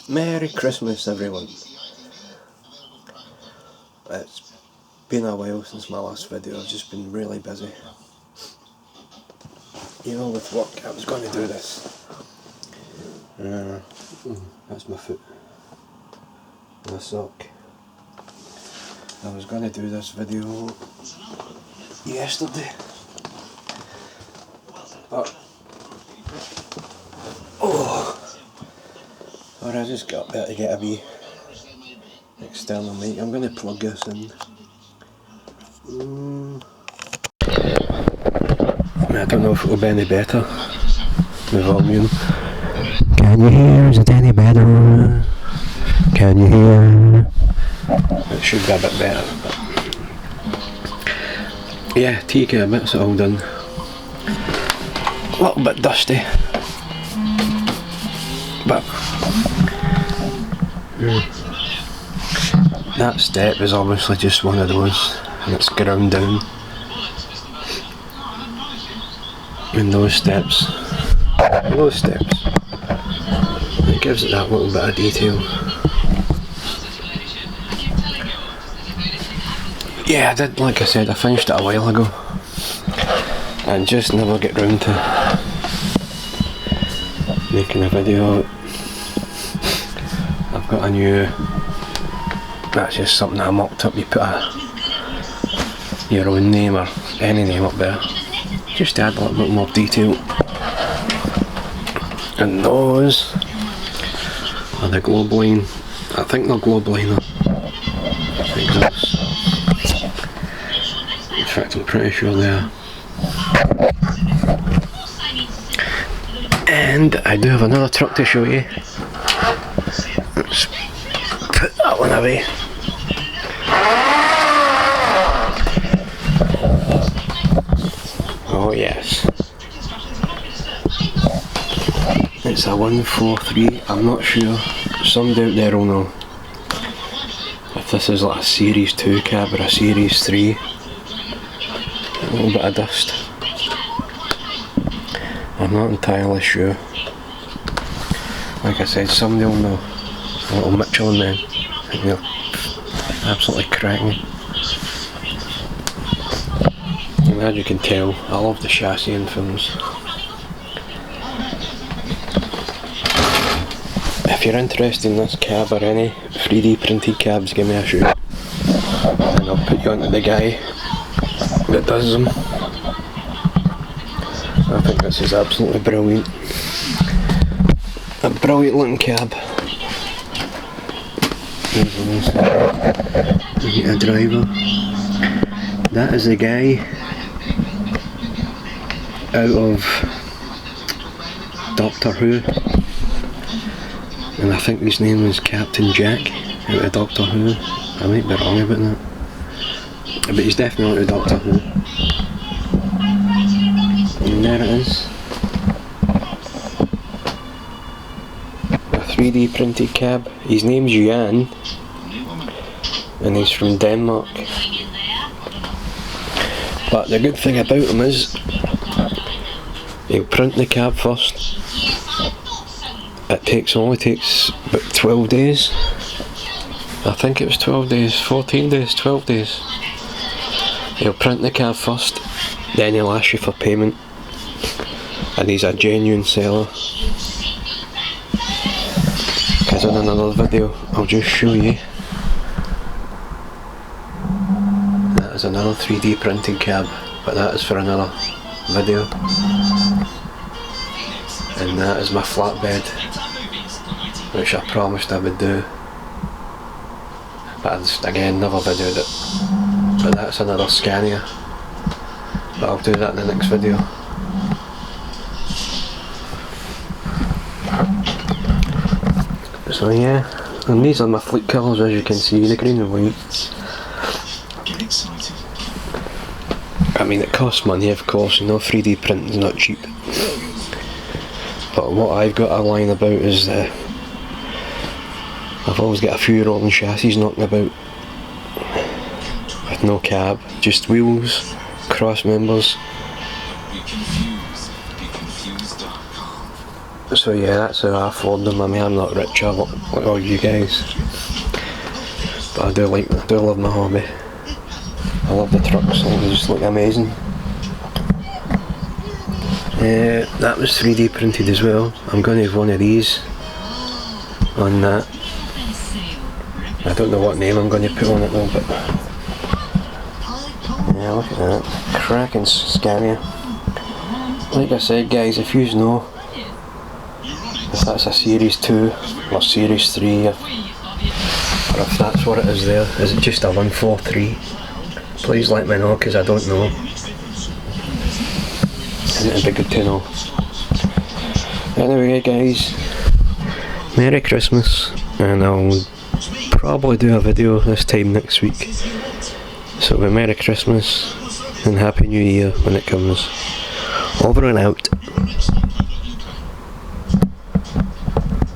Merry Christmas, everyone. It's been a while since my last video. I've just been really busy. You know, with work, I was going to do this. That's my foot. My sock. I was going to do this video yesterday. But or I just got there to get a wee external mic. I'm going to plug this in. I don't know if it'll be any better. The volume. Can you hear? Is it any better? Can you hear? It should be a bit better. But yeah, Tcab, it's all done. A little bit dusty. But that step is obviously just one of those, and it's ground down. And those steps, it gives it that little bit of detail. Yeah, I did, like I said, I finished it a while ago and just never get round to making a video. I've got a new, that's just something I mocked up. You put your own name or any name up there, just to add a little bit more detail. And those are the globe line. I think they're globe liner exhausts. In fact, I'm pretty sure they are. And I do have another truck to show you. Let's put that one away. Oh yes. It's a 143, I'm not sure. Somebody out there will know if this is like a Series 2 cab or a Series 3. A little bit of dust. I'm not entirely sure. Like I said, somebody will know. A little Michelin man. I think they'll absolutely crack me. And as you can tell, I love the chassis and films. If you're interested in this cab or any 3D printed cabs, give me a shout and I'll put you onto the guy that does them. I think this is absolutely brilliant. A brilliant looking cab. There's a driver. That is the guy out of Doctor Who. And I think his name was Captain Jack out of Doctor Who. I might be wrong about that. But he's definitely out of Doctor Who. And there it is. A 3D printed cab. His name's Jan. And he's from Denmark. But the good thing about him is he'll print the cab first. It only takes about 12 days. I think it was 12 days, 14 days, 12 days. He'll print the cab first, then he'll ask you for payment. And he's a genuine seller. Because in another video, I'll just show you. That is another 3D printed cab, but that is for another video. And that is my flatbed, which I promised I would do, but I just again never videoed it. But that's another Scania, but I'll do that in the next video. So yeah, and these are my fleet colours, as you can see, the green and white. I mean, it costs money, of course, you know, 3D printing is not cheap. But what I've got to line about is I've always got a few rolling chassis knocking about with no cab, just wheels, cross members, So yeah, that's how I afford them. I mean, I'm not rich like all you guys, but I do love my hobby. I love the trucks, they just look amazing. That was 3D printed as well. I'm going to have one of these on that. I don't know what name I'm going to put on it though, but yeah, look at that. Cracking Scania. Like I said guys, if you know if that's a Series 2 or Series 3 or if that's what it is there, is it just a 143? Please let me know, because I don't know. And it'd be good to know. Anyway guys, Merry Christmas, and I'll probably do a video this time next week. So Merry Christmas and Happy New Year when it comes. Over and out.